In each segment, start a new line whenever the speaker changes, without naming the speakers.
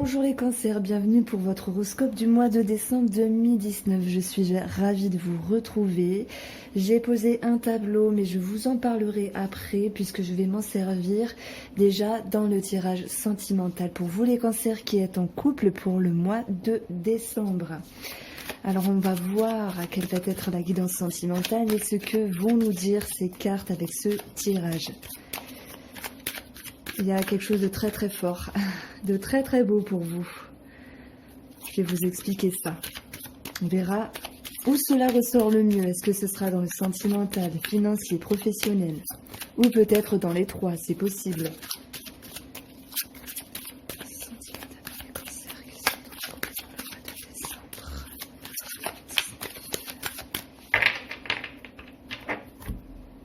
Bonjour les cancers, bienvenue pour votre horoscope du mois de décembre 2019. Je suis ravie de vous retrouver. J'ai posé un tableau, mais je vous en parlerai après puisque je vais m'en servir déjà dans le tirage sentimental pour vous les cancers qui êtes en couple pour le mois de décembre. Alors on va voir quelle va être la guidance sentimentale et ce que vont nous dire ces cartes avec ce tirage. Il y a quelque chose de très très fort, de très très beau pour vous. Je vais vous expliquer ça. On verra où cela ressort le mieux. Est-ce que ce sera dans le sentimental, financier, professionnel, ou peut-être dans les trois, c'est possible.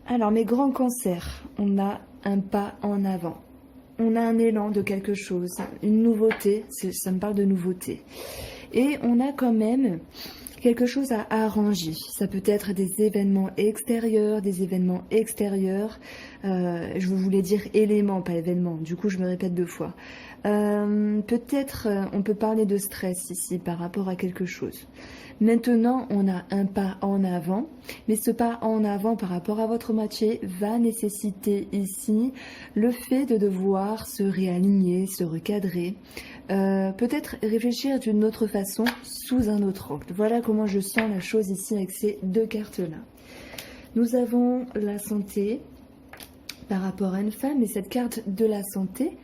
Alors mes grands cancers, on a un pas en avant. On a un élan de quelque chose, une nouveauté, ça me parle de nouveauté. Et on a quand même quelque chose à arranger. Ça peut être des événements extérieurs, des événements extérieurs. Je voulais dire éléments, pas événements. Du coup, je me répète deux fois. Peut-être, on peut parler de stress ici par rapport à quelque chose. Maintenant, on a un pas en avant, mais ce pas en avant par rapport à votre moitié va nécessiter ici le fait de devoir se réaligner, se recadrer, peut-être réfléchir d'une autre façon, sous un autre angle. Voilà comment je sens la chose ici avec ces deux cartes-là. Nous avons la santé par rapport à une femme, et cette carte de la santé,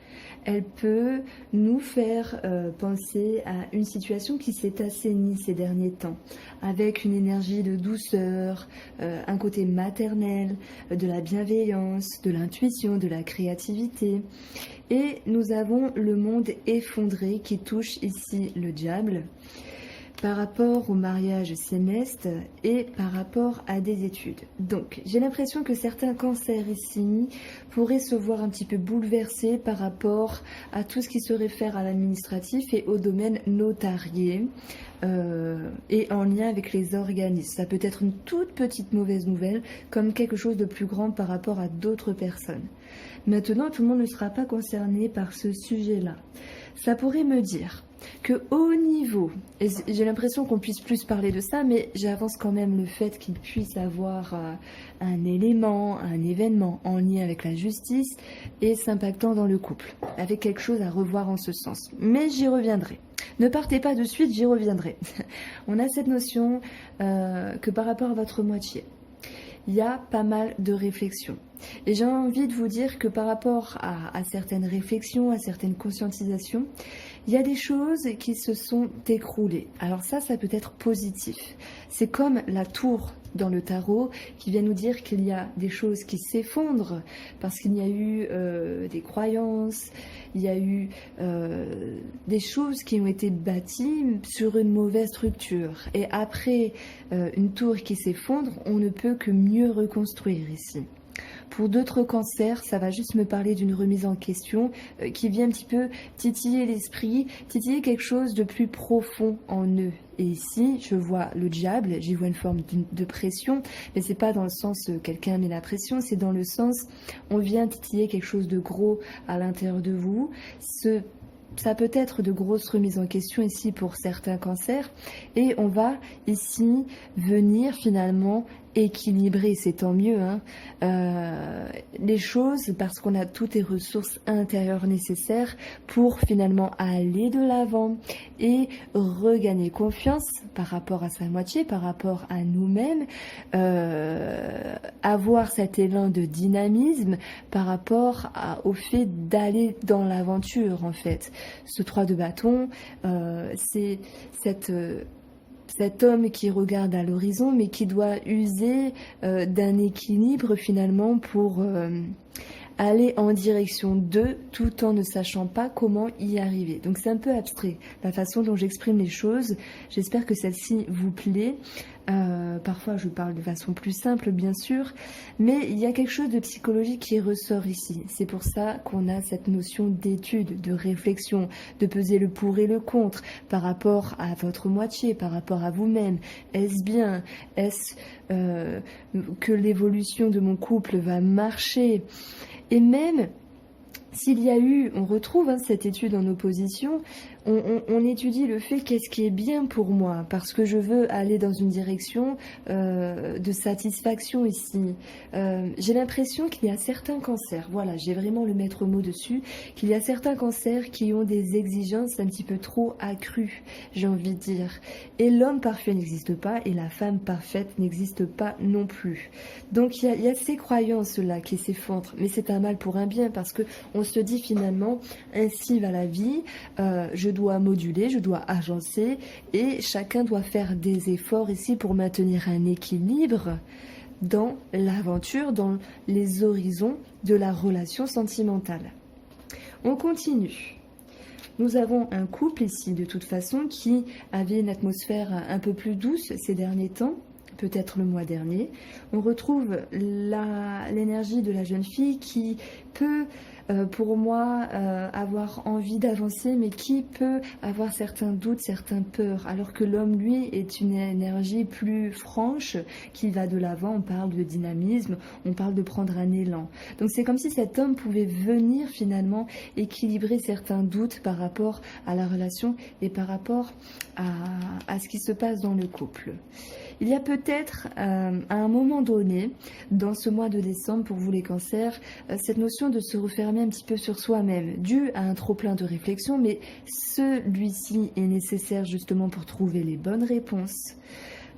elle peut nous faire penser à une situation qui s'est assainie ces derniers temps, avec une énergie de douceur, un côté maternel, de la bienveillance, de l'intuition, de la créativité. Et nous avons le monde effondré qui touche ici le diable, par rapport au mariage céleste et par rapport à des études. Donc, j'ai l'impression que certains cancers ici pourraient se voir un petit peu bouleversés par rapport à tout ce qui se réfère à l'administratif et au domaine notarié et en lien avec les organismes. Ça peut être une toute petite mauvaise nouvelle comme quelque chose de plus grand par rapport à d'autres personnes. Maintenant, tout le monde ne sera pas concerné par ce sujet-là. Ça pourrait me dire que au niveau, et j'ai l'impression qu'on puisse plus parler de ça, mais j'avance quand même le fait qu'il puisse avoir un élément, un événement en lien avec la justice et s'impactant dans le couple, avec quelque chose à revoir en ce sens. Mais j'y reviendrai. Ne partez pas de suite, j'y reviendrai. On a cette notion que par rapport à votre moitié, il y a pas mal de réflexions. Et j'ai envie de vous dire que par rapport à certaines réflexions, à certaines conscientisations, il y a des choses qui se sont écroulées. Alors ça peut être positif. C'est comme la tour dans le tarot qui vient nous dire qu'il y a des choses qui s'effondrent parce qu'il y a eu des croyances, il y a eu des choses qui ont été bâties sur une mauvaise structure. Et après une tour qui s'effondre, on ne peut que mieux reconstruire ici. Pour d'autres cancers, ça va juste me parler d'une remise en question qui vient un petit peu titiller l'esprit, titiller quelque chose de plus profond en eux. Et ici, je vois le diable, j'y vois une forme de pression, mais c'est pas dans le sens quelqu'un met la pression, c'est dans le sens on vient titiller quelque chose de gros à l'intérieur de vous. Ça peut être de grosses remises en question ici pour certains cancers et on va ici venir finalement équilibrer, c'est tant mieux, les choses parce qu'on a toutes les ressources intérieures nécessaires pour finalement aller de l'avant et regagner confiance par rapport à sa moitié, par rapport à nous-mêmes, avoir cet élan de dynamisme par rapport au fait d'aller dans l'aventure en fait. Ce 3 de bâton, c'est cet homme qui regarde à l'horizon mais qui doit user d'un équilibre finalement pour aller en direction d'eux tout en ne sachant pas comment y arriver. Donc c'est un peu abstrait la façon dont j'exprime les choses. J'espère que celle-ci vous plaît. Parfois je parle de façon plus simple bien sûr, mais il y a quelque chose de psychologique qui ressort ici. C'est pour ça qu'on a cette notion d'étude, de réflexion, de peser le pour et le contre par rapport à votre moitié, par rapport à vous-même. Est-ce bien? Est-ce que l'évolution de mon couple va marcher? Et même s'il y a eu, on retrouve cette étude en opposition, on étudie le fait qu'est-ce qui est bien pour moi, parce que je veux aller dans une direction de satisfaction ici. J'ai l'impression qu'il y a certains cancers, voilà, j'ai vraiment le maître mot dessus, qu'il y a certains cancers qui ont des exigences un petit peu trop accrues, j'ai envie de dire. Et l'homme parfait n'existe pas, et la femme parfaite n'existe pas non plus. Donc il y a ces croyances-là qui s'effondrent, mais c'est un mal pour un bien, parce que on se dit finalement, ainsi va la vie, je dois moduler, je dois agencer, et chacun doit faire des efforts ici pour maintenir un équilibre dans l'aventure, dans les horizons de la relation sentimentale. On continue. Nous avons un couple ici, de toute façon, qui avait une atmosphère un peu plus douce ces derniers temps, peut-être le mois dernier. On retrouve l'énergie de la jeune fille qui peut, pour moi, avoir envie d'avancer, mais qui peut avoir certains doutes, certaines peurs, alors que l'homme, lui, est une énergie plus franche, qui va de l'avant. On parle de dynamisme, on parle de prendre un élan. Donc c'est comme si cet homme pouvait venir finalement équilibrer certains doutes par rapport à la relation et par rapport à ce qui se passe dans le couple. Il y a peut-être, à un moment donné, dans ce mois de décembre, pour vous les cancers, cette notion de se refermer un petit peu sur soi-même, dû à un trop-plein de réflexion, mais celui-ci est nécessaire justement pour trouver les bonnes réponses.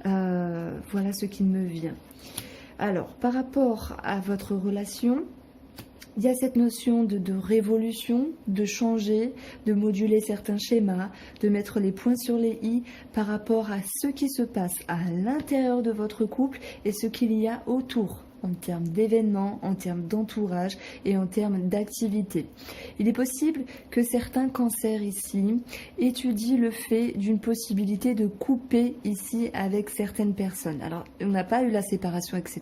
Voilà ce qui me vient. Alors, par rapport à votre relation, il y a cette notion de révolution, de changer, de moduler certains schémas, de mettre les points sur les i par rapport à ce qui se passe à l'intérieur de votre couple et ce qu'il y a autour, en termes d'événements, en termes d'entourage et en termes d'activité. Il est possible que certains cancers ici étudient le fait d'une possibilité de couper ici avec certaines personnes. Alors, on n'a pas eu la séparation, etc.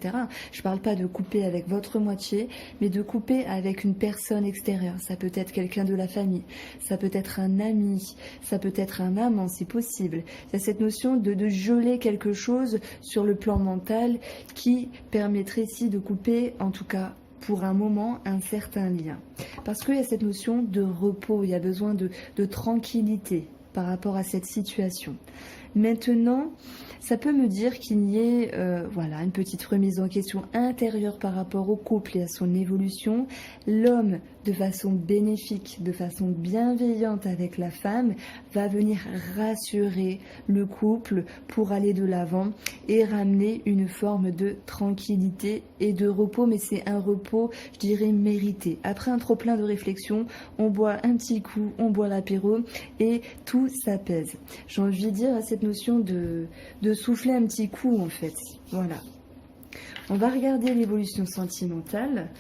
Je ne parle pas de couper avec votre moitié, mais de couper avec une personne extérieure. Ça peut être quelqu'un de la famille, ça peut être un ami, ça peut être un amant si possible. Il y a cette notion de geler quelque chose sur le plan mental qui permettrait ici de couper, en tout cas pour un moment, un certain lien. Parce qu'il y a cette notion de repos, il y a besoin de tranquillité par rapport à cette situation. Maintenant, ça peut me dire qu'il y ait voilà, une petite remise en question intérieure par rapport au couple et à son évolution. L'homme, de façon bénéfique, de façon bienveillante avec la femme, va venir rassurer le couple pour aller de l'avant et ramener une forme de tranquillité et de repos, mais c'est un repos, je dirais, mérité. Après un trop-plein de réflexion, on boit un petit coup, on boit l'apéro et tout s'apaise. J'ai envie de dire à cette notion de souffler un petit coup, en fait. Voilà. On va regarder l'évolution sentimentale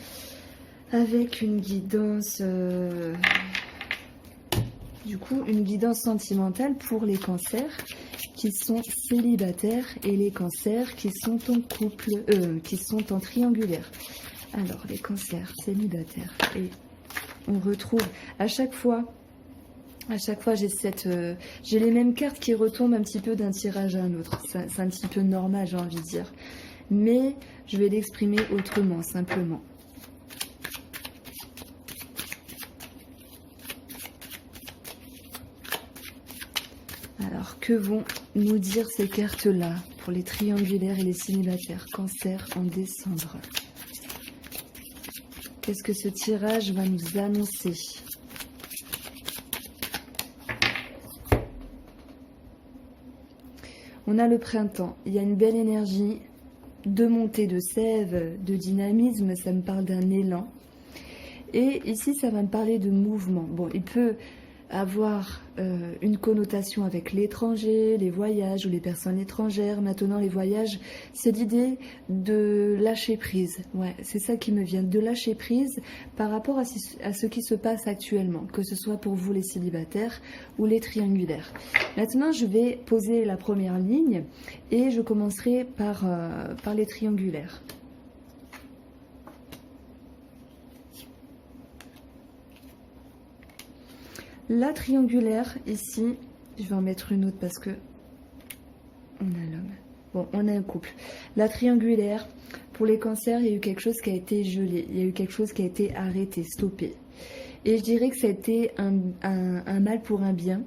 avec une guidance, une guidance sentimentale pour les cancers qui sont célibataires et les cancers qui sont en couple, qui sont en triangulaire. Alors, les cancers célibataires, et on retrouve à chaque fois, j'ai les mêmes cartes qui retombent un petit peu d'un tirage à un autre. C'est un petit peu normal, j'ai envie de dire. Mais je vais l'exprimer autrement, simplement. Alors, que vont nous dire ces cartes-là pour les triangulaires et les célibataires? Cancer en décembre. Qu'est-ce que ce tirage va nous annoncer? On a le printemps, il y a une belle énergie de montée de sève, de dynamisme, ça me parle d'un élan. Et ici, ça va me parler de mouvement. Bon, il peut avoir une connotation avec l'étranger, les voyages ou les personnes étrangères. Maintenant, les voyages, c'est l'idée de lâcher prise. Ouais, c'est ça qui me vient, de lâcher prise par rapport à ce qui se passe actuellement, que ce soit pour vous les célibataires ou les triangulaires. Maintenant, je vais poser la première ligne et je commencerai par les triangulaires. La triangulaire, ici, je vais en mettre une autre parce que on a l'homme. Bon, on a un couple. La triangulaire, pour les cancers, il y a eu quelque chose qui a été gelé. Il y a eu quelque chose qui a été arrêté, stoppé. Et je dirais que ça a été un mal pour un bien.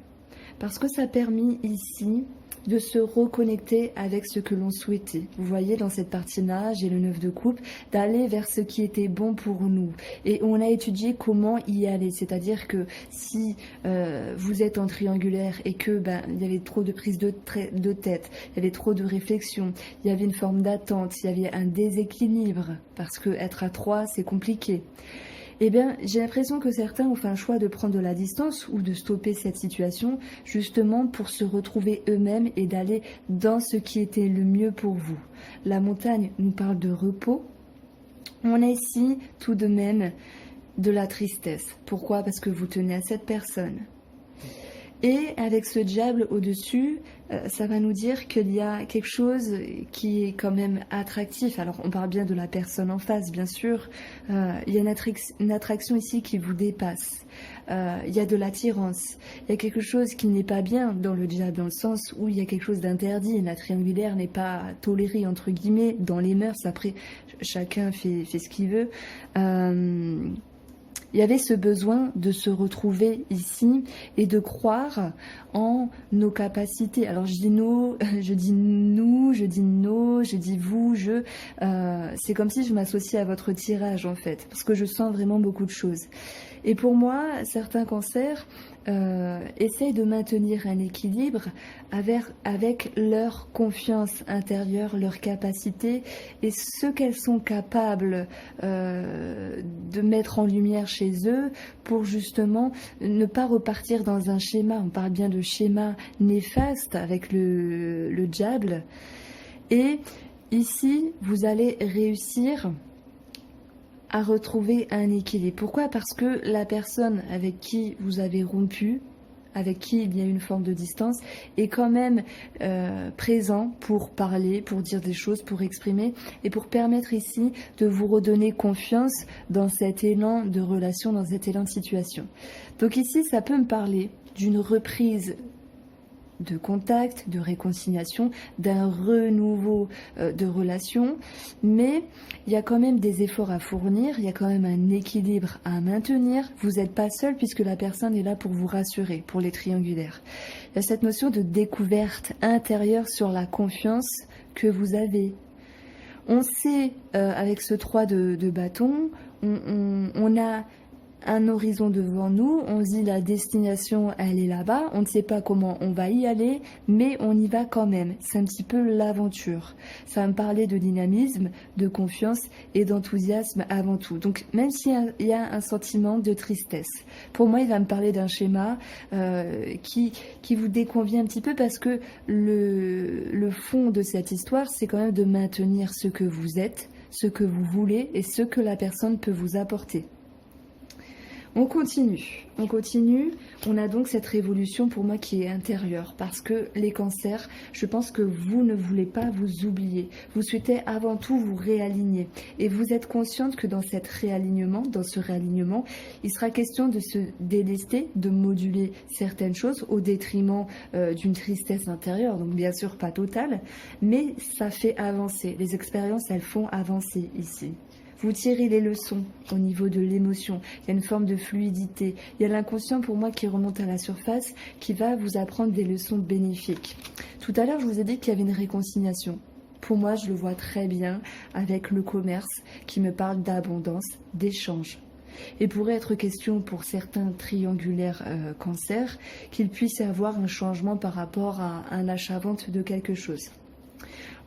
parce que ça a permis ici de se reconnecter avec ce que l'on souhaitait. Vous voyez, dans cette partie-là, j'ai le 9 de coupe, d'aller vers ce qui était bon pour nous. Et on a étudié comment y aller. C'est-à-dire que si vous êtes en triangulaire et que il y avait trop de prise de tête, il y avait trop de réflexion, il y avait une forme d'attente, il y avait un déséquilibre, parce que être à 3, c'est compliqué. Eh bien, j'ai l'impression que certains ont fait un choix de prendre de la distance ou de stopper cette situation, justement pour se retrouver eux-mêmes et d'aller dans ce qui était le mieux pour vous. La montagne nous parle de repos. On a ici tout de même de la tristesse. Pourquoi? Parce que vous tenez à cette personne. Et avec ce diable au-dessus, ça va nous dire qu'il y a quelque chose qui est quand même attractif. Alors on parle bien de la personne en face, bien sûr. Il y a une attraction ici qui vous dépasse. Il y a de l'attirance. Il y a quelque chose qui n'est pas bien dans le diable, dans le sens où il y a quelque chose d'interdit. La triangulaire n'est pas tolérée, entre guillemets, dans les mœurs. Après, chacun fait ce qu'il veut. Il y avait ce besoin de se retrouver ici et de croire en nos capacités. Alors je dis nous, je dis nous, je dis nos, je dis vous, je. C'est comme si je m'associais à votre tirage en fait, parce que je sens vraiment beaucoup de choses. Et pour moi, certains cancers essayent de maintenir un équilibre avec leur confiance intérieure, leur capacité et ce qu'elles sont capables de mettre en lumière chez eux pour justement ne pas repartir dans un schéma. On parle bien de schéma néfaste avec le diable. Et ici, vous allez réussir à retrouver un équilibre. Pourquoi? Parce que la personne avec qui vous avez rompu, avec qui il y a une forme de distance, est quand même présent pour parler, pour dire des choses, pour exprimer et pour permettre ici de vous redonner confiance dans cet élan de relation, dans cet élan de situation. Donc ici, ça peut me parler d'une reprise de contact, de réconciliation, d'un renouveau de relation, mais il y a quand même des efforts à fournir, il y a quand même un équilibre à maintenir. Vous n'êtes pas seul puisque la personne est là pour vous rassurer, pour les triangulaires. Il y a cette notion de découverte intérieure sur la confiance que vous avez. On sait, avec ce 3 de bâton, on a un horizon devant nous, on se dit la destination elle est là-bas, on ne sait pas comment on va y aller, mais on y va quand même. C'est un petit peu l'aventure. Ça va me parler de dynamisme, de confiance et d'enthousiasme avant tout. Donc même s'il y a un sentiment de tristesse, pour moi il va me parler d'un schéma qui vous déconvient un petit peu parce que le fond de cette histoire c'est quand même de maintenir ce que vous êtes, ce que vous voulez et ce que la personne peut vous apporter. On continue. On a donc cette révolution pour moi qui est intérieure parce que les cancers, je pense que vous ne voulez pas vous oublier. Vous souhaitez avant tout vous réaligner et vous êtes consciente que dans ce réalignement, il sera question de se délester, de moduler certaines choses au détriment d'une tristesse intérieure. Donc bien sûr pas totale, mais ça fait avancer. Les expériences, elles font avancer ici. Vous tirez les leçons au niveau de l'émotion. Il y a une forme de fluidité. Il y a l'inconscient pour moi qui remonte à la surface, qui va vous apprendre des leçons bénéfiques. Tout à l'heure, je vous ai dit qu'il y avait une réconciliation. Pour moi, je le vois très bien avec le commerce qui me parle d'abondance, d'échange. Et pourrait être question pour certains triangulaires cancers qu'il puisse y avoir un changement par rapport à un achat-vente de quelque chose.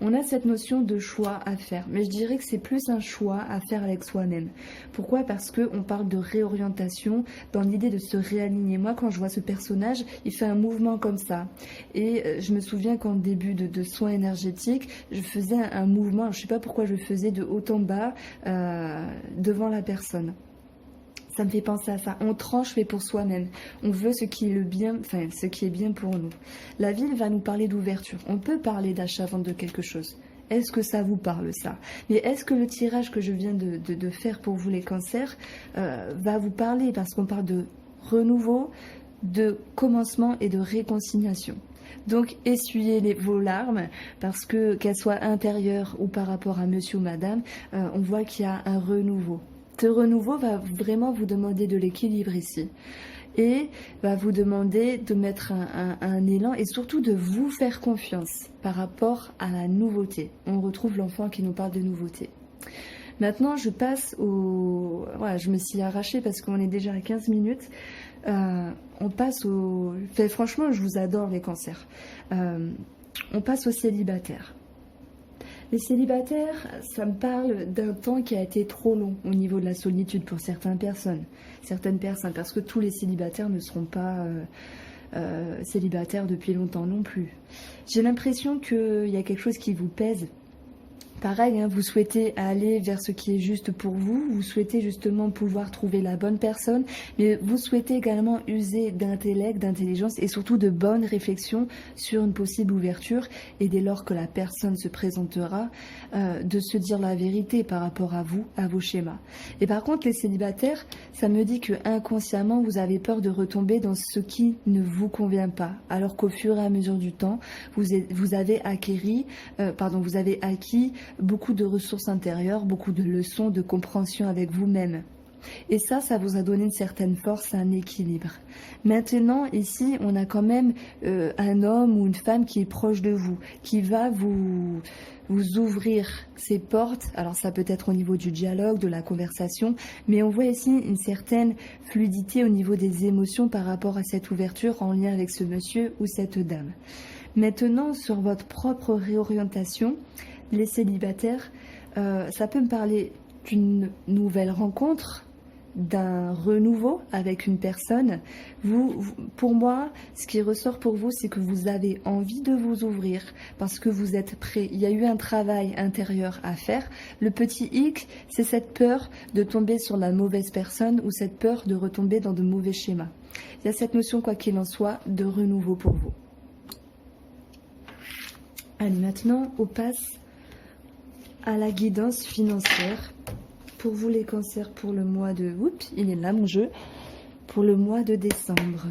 On a cette notion de choix à faire, mais je dirais que c'est plus un choix à faire avec soi-même. Pourquoi? Parce qu'on parle de réorientation dans l'idée de se réaligner. Moi, quand je vois ce personnage, il fait un mouvement comme ça. Et je me souviens qu'en début de soins énergétiques, je faisais un mouvement, je ne sais pas pourquoi je le faisais de haut en bas devant la personne. Ça me fait penser à ça. On tranche mais pour soi-même. On veut ce qui est ce qui est bien pour nous. La vie va nous parler d'ouverture. On peut parler d'achat-vente de quelque chose. Est-ce que ça vous parle ça? Mais est-ce que le tirage que je viens de faire pour vous les cancers va vous parler? Parce qu'on parle de renouveau, de commencement et de réconciliation. Donc essuyez vos larmes parce que qu'elles soient intérieures ou par rapport à monsieur ou madame, on voit qu'il y a un renouveau. Ce renouveau va vraiment vous demander de l'équilibre ici. et va vous demander de mettre un élan et surtout de vous faire confiance par rapport à la nouveauté. On retrouve l'enfant qui nous parle de nouveauté. Maintenant, je passe au... Voilà, je me suis arrachée parce qu'on est déjà à 15 minutes. On passe au... Enfin, franchement, je vous adore les cancers. On passe aux célibataires. Les célibataires, ça me parle d'un temps qui a été trop long au niveau de la solitude pour certaines personnes, parce que tous les célibataires ne seront pas célibataires depuis longtemps non plus. J'ai l'impression qu'il y a quelque chose qui vous pèse. Pareil, hein, vous souhaitez aller vers ce qui est juste pour vous, vous souhaitez justement pouvoir trouver la bonne personne, mais vous souhaitez également user d'intellect, d'intelligence et surtout de bonnes réflexions sur une possible ouverture et dès lors que la personne se présentera, de se dire la vérité par rapport à vous, à vos schémas. Et par contre, les célibataires, ça me dit que inconsciemment, vous avez peur de retomber dans ce qui ne vous convient pas, alors qu'au fur et à mesure du temps, vous avez acquis beaucoup de ressources intérieures, beaucoup de leçons de compréhension avec vous-même. Et ça vous a donné une certaine force, un équilibre. Maintenant, ici, on a quand même un homme ou une femme qui est proche de vous, qui va vous ouvrir ses portes. Alors ça peut être au niveau du dialogue, de la conversation, mais on voit ici une certaine fluidité au niveau des émotions par rapport à cette ouverture en lien avec ce monsieur ou cette dame. Maintenant, sur votre propre réorientation, les célibataires, ça peut me parler d'une nouvelle rencontre, d'un renouveau avec une personne. Pour moi, ce qui ressort pour vous, c'est que vous avez envie de vous ouvrir parce que vous êtes prêt. Il y a eu un travail intérieur à faire. Le petit hic, c'est cette peur de tomber sur la mauvaise personne ou cette peur de retomber dans de mauvais schémas. Il y a cette notion, quoi qu'il en soit, de renouveau pour vous. Allez, maintenant, on passe à la guidance financière. Pour vous les cancers, pour le mois de... Oups, il est là mon jeu. Pour le mois de décembre.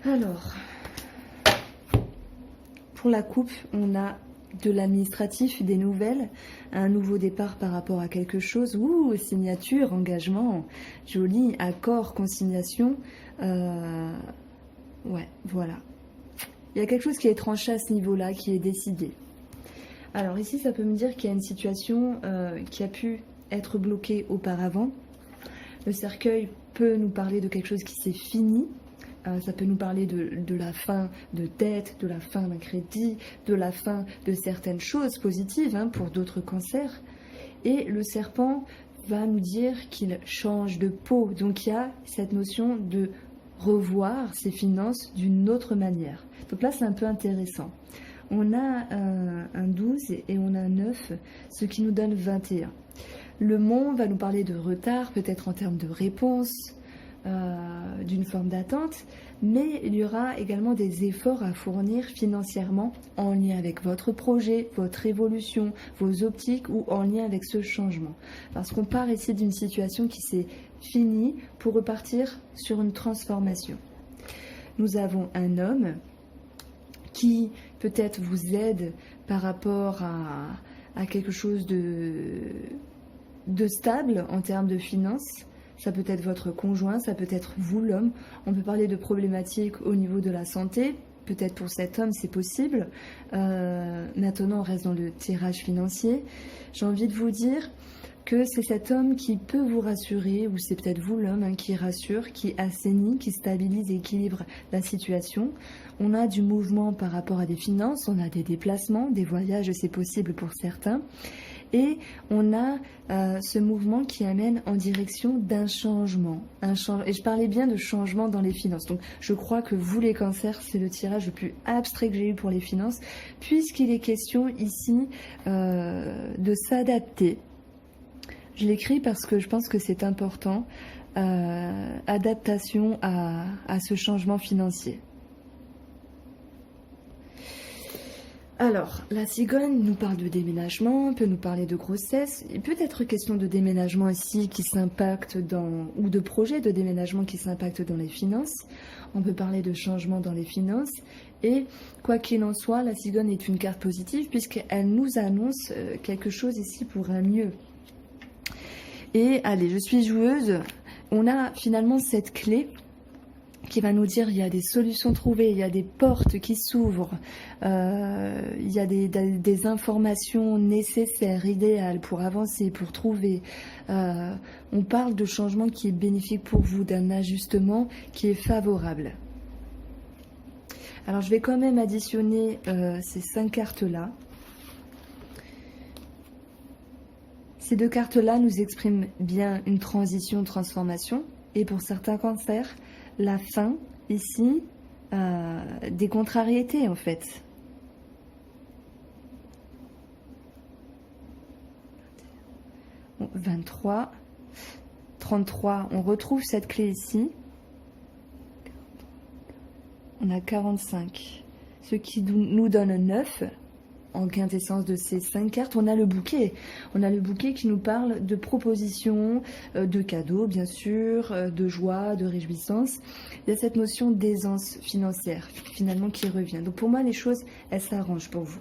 Alors... Pour la coupe, on a de l'administratif, des nouvelles, un nouveau départ par rapport à quelque chose, signature, engagement, joli, accord, consignation, ouais, voilà. Il y a quelque chose qui est tranché à ce niveau-là, qui est décidé. Alors ici, ça peut me dire qu'il y a une situation qui a pu être bloquée auparavant. Le cercueil peut nous parler de quelque chose qui s'est fini. Ça peut nous parler de la fin de dette, de la fin d'un crédit, de la fin de certaines choses positives pour d'autres cancers. Et le serpent va nous dire qu'il change de peau. Donc il y a cette notion de revoir ses finances d'une autre manière. Donc là, c'est un peu intéressant. On a un 12 et on a un 9, ce qui nous donne 21. Le monde va nous parler de retard, peut-être en termes de réponse, d'une forme d'attente, mais il y aura également des efforts à fournir financièrement en lien avec votre projet, votre évolution, vos optiques ou en lien avec ce changement. Parce qu'on part ici d'une situation qui s'est finie pour repartir sur une transformation. Nous avons un homme qui peut-être vous aide par rapport à quelque chose de stable en termes de finances. Ça peut être votre conjoint, ça peut être vous l'homme. On peut parler de problématiques au niveau de la santé. Peut-être pour cet homme, c'est possible. Maintenant, on reste dans le tirage financier. J'ai envie de vous dire que c'est cet homme qui peut vous rassurer, ou c'est peut-être vous l'homme qui rassure, qui assainit, qui stabilise et équilibre la situation. On a du mouvement par rapport à des finances, on a des déplacements, des voyages, c'est possible pour certains. Et on a ce mouvement qui amène en direction d'un changement. Et je parlais bien de changement dans les finances. Donc je crois que vous les cancers, c'est le tirage le plus abstrait que j'ai eu pour les finances, puisqu'il est question ici de s'adapter. Je l'écris parce que je pense que c'est important. Adaptation à ce changement financier. Alors, la cigogne nous parle de déménagement, peut nous parler de grossesse, il peut être question de déménagement aussi qui s'impacte ou de projet de déménagement qui s'impacte dans les finances. On peut parler de changement dans les finances. Et quoi qu'il en soit, la cigogne est une carte positive puisqu'elle nous annonce quelque chose ici pour un mieux. Et allez, je suis joueuse. On a finalement cette clé qui va nous dire il y a des solutions trouvées, il y a des portes qui s'ouvrent, il y a des informations nécessaires, idéales pour avancer, pour trouver. On parle de changement qui est bénéfique pour vous, d'un ajustement qui est favorable. Alors je vais quand même additionner ces 5 cartes-là. Ces 2 cartes-là nous expriment bien une transition, transformation. Et pour certains cancers, la fin, ici, des contrariétés en fait. Bon, 23, 33, on retrouve cette clé ici. On a 45, ce qui nous donne 9. En quintessence de ces 5 cartes, on a le bouquet. On a le bouquet qui nous parle de propositions, de cadeaux, bien sûr, de joie, de réjouissance. Il y a cette notion d'aisance financière, finalement, qui revient. Donc pour moi, les choses, elles s'arrangent pour vous.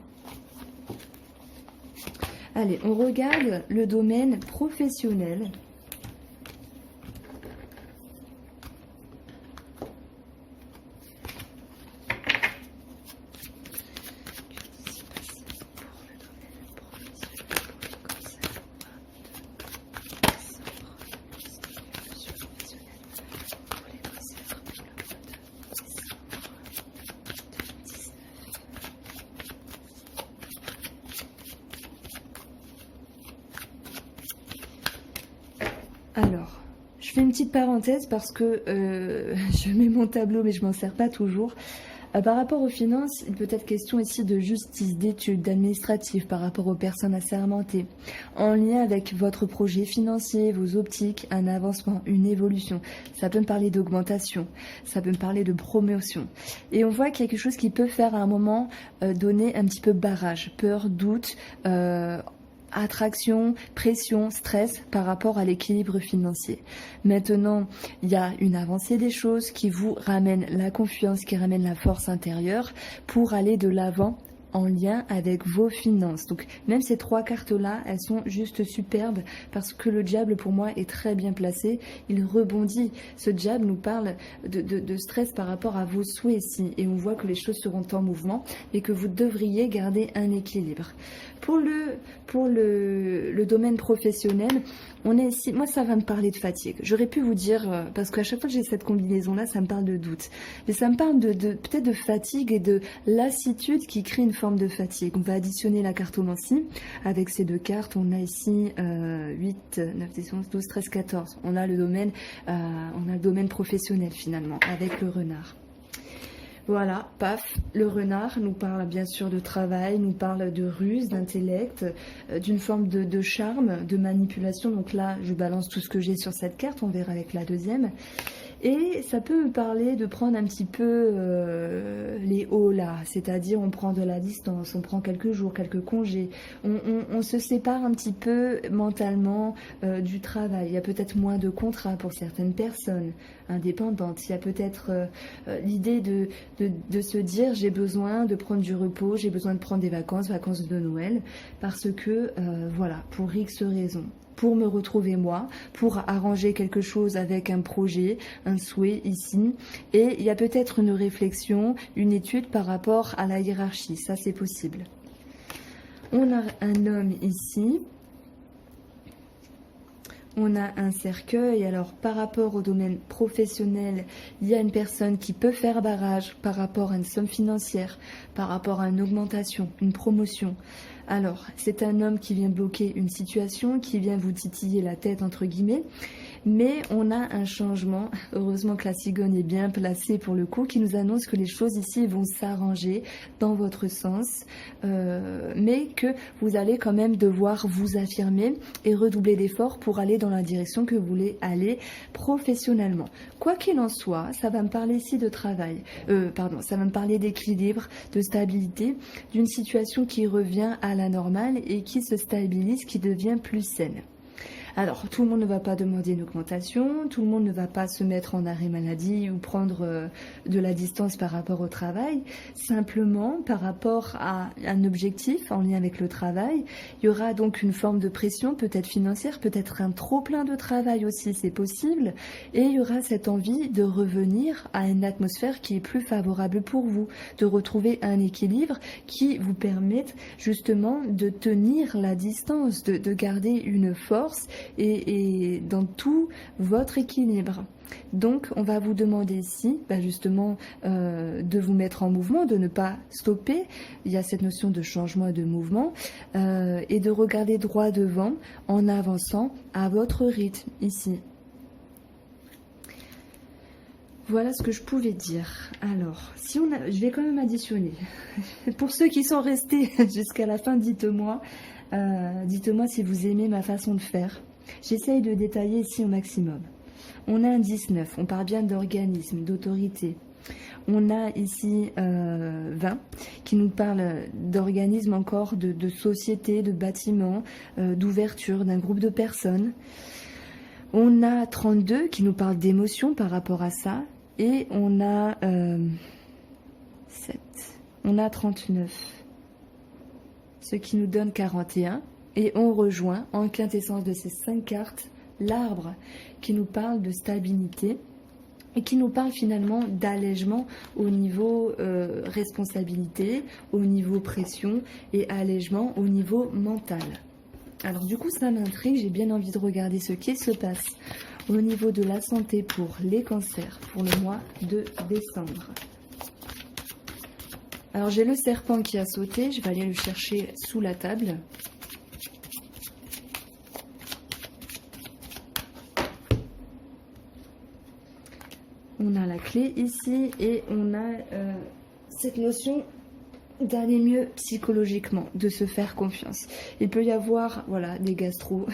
Allez, on regarde le domaine professionnel. Alors, je fais une petite parenthèse parce que je mets mon tableau mais je m'en sers pas toujours. Par rapport aux finances, il peut être question ici de justice, d'études, d'administratif par rapport aux personnes assermentées, en lien avec votre projet financier, vos optiques, un avancement, une évolution. Ça peut me parler d'augmentation, ça peut me parler de promotion. Et on voit quelque chose qui peut faire à un moment donner un petit peu barrage, peur, doute, attraction, pression, stress par rapport à l'équilibre financier. Maintenant, il y a une avancée des choses qui vous ramène la confiance, qui ramène la force intérieure pour aller de l'avant en lien avec vos finances. Donc même ces 3 cartes-là, elles sont juste superbes parce que le diable pour moi est très bien placé. Il rebondit. Ce diable nous parle de stress par rapport à vos souhaits ici. Et on voit que les choses seront en mouvement et que vous devriez garder un équilibre. Pour le domaine professionnel, on est ici, moi ça va me parler de fatigue. J'aurais pu vous dire, parce qu'à chaque fois que j'ai cette combinaison-là, ça me parle de doute. Mais ça me parle peut-être de fatigue et de lassitude qui crée une forme de fatigue. On va additionner la cartomancie. Avec ces 2 cartes, on a ici 8, 9, 10, 11, 12, 13, 14. On a le domaine professionnel finalement, avec le renard. Voilà, paf, le renard nous parle bien sûr de travail, nous parle de ruse, d'intellect, d'une forme de charme, de manipulation. Donc là, je balance tout ce que j'ai sur cette carte, on verra avec la deuxième. Et ça peut me parler de prendre un petit peu les hauts là, c'est-à-dire on prend de la distance, on prend quelques jours, quelques congés, on se sépare un petit peu mentalement du travail. Il y a peut-être moins de contrats pour certaines personnes indépendantes. Il y a peut-être l'idée de se dire j'ai besoin de prendre du repos, j'ai besoin de prendre des vacances de Noël, parce que voilà, pour X raisons. Pour me retrouver moi, pour arranger quelque chose avec un projet, un souhait ici. Et il y a peut-être une réflexion, une étude par rapport à la hiérarchie, ça c'est possible. On a un homme ici. On a un cercueil. Alors par rapport au domaine professionnel, il y a une personne qui peut faire barrage par rapport à une somme financière, par rapport à une augmentation, une promotion. Alors, c'est un homme qui vient bloquer une situation, qui vient vous titiller la tête, entre guillemets, mais on a un changement, heureusement que la cigogne est bien placée pour le coup, qui nous annonce que les choses ici vont s'arranger dans votre sens, mais que vous allez quand même devoir vous affirmer et redoubler d'efforts pour aller dans la direction que vous voulez aller professionnellement. Quoi qu'il en soit, ça va me parler ici de travail, ça va me parler d'équilibre, de stabilité, d'une situation qui revient à la normale et qui se stabilise, qui devient plus saine. Alors, tout le monde ne va pas demander une augmentation, tout le monde ne va pas se mettre en arrêt maladie ou prendre de la distance par rapport au travail. Simplement, par rapport à un objectif en lien avec le travail, il y aura donc une forme de pression, peut-être financière, peut-être un trop-plein de travail aussi, c'est possible. Et il y aura cette envie de revenir à une atmosphère qui est plus favorable pour vous, de retrouver un équilibre qui vous permette justement de tenir la distance, de garder une force et dans tout votre équilibre. Donc on va vous demander ici justement de vous mettre en mouvement, de ne pas stopper. Il y a cette notion de changement et de mouvement et de regarder droit devant en avançant à votre rythme ici. Voilà ce que je pouvais dire. Alors, je vais quand même additionner. Pour ceux qui sont restés jusqu'à la fin, dites-moi si vous aimez ma façon de faire. J'essaye de détailler ici au maximum. On a un 19, on parle bien d'organisme, d'autorité. On a ici 20 qui nous parle d'organisme encore, de société, de bâtiment, d'ouverture d'un groupe de personnes. On a 32 qui nous parle d'émotion par rapport à ça. Et on a 7. On a 39. Ce qui nous donne 41. Et on rejoint en quintessence de ces 5 cartes l'arbre qui nous parle de stabilité et qui nous parle finalement d'allègement au niveau responsabilité, au niveau pression et allègement au niveau mental. Alors du coup ça m'intrigue, j'ai bien envie de regarder ce qui se passe au niveau de la santé pour les cancers pour le mois de décembre. Alors j'ai le serpent qui a sauté, je vais aller le chercher sous la table. On a la clé ici et on a cette notion d'aller mieux psychologiquement, de se faire confiance. Il peut y avoir des gastro,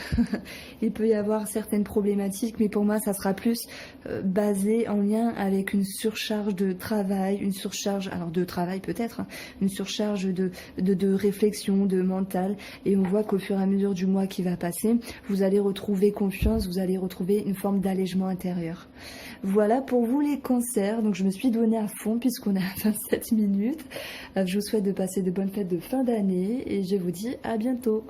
il peut y avoir certaines problématiques, mais pour moi ça sera plus basé en lien avec une surcharge de travail, une surcharge, alors de travail peut-être, une surcharge de réflexion, de mental, et on voit qu'au fur et à mesure du mois qui va passer, vous allez retrouver confiance, vous allez retrouver une forme d'allègement intérieur. Voilà pour vous les cancers, donc je me suis donnée à fond puisqu'on a 27 minutes. Je vous souhaite de passer de bonnes fêtes de fin d'année et je vous dis à bientôt.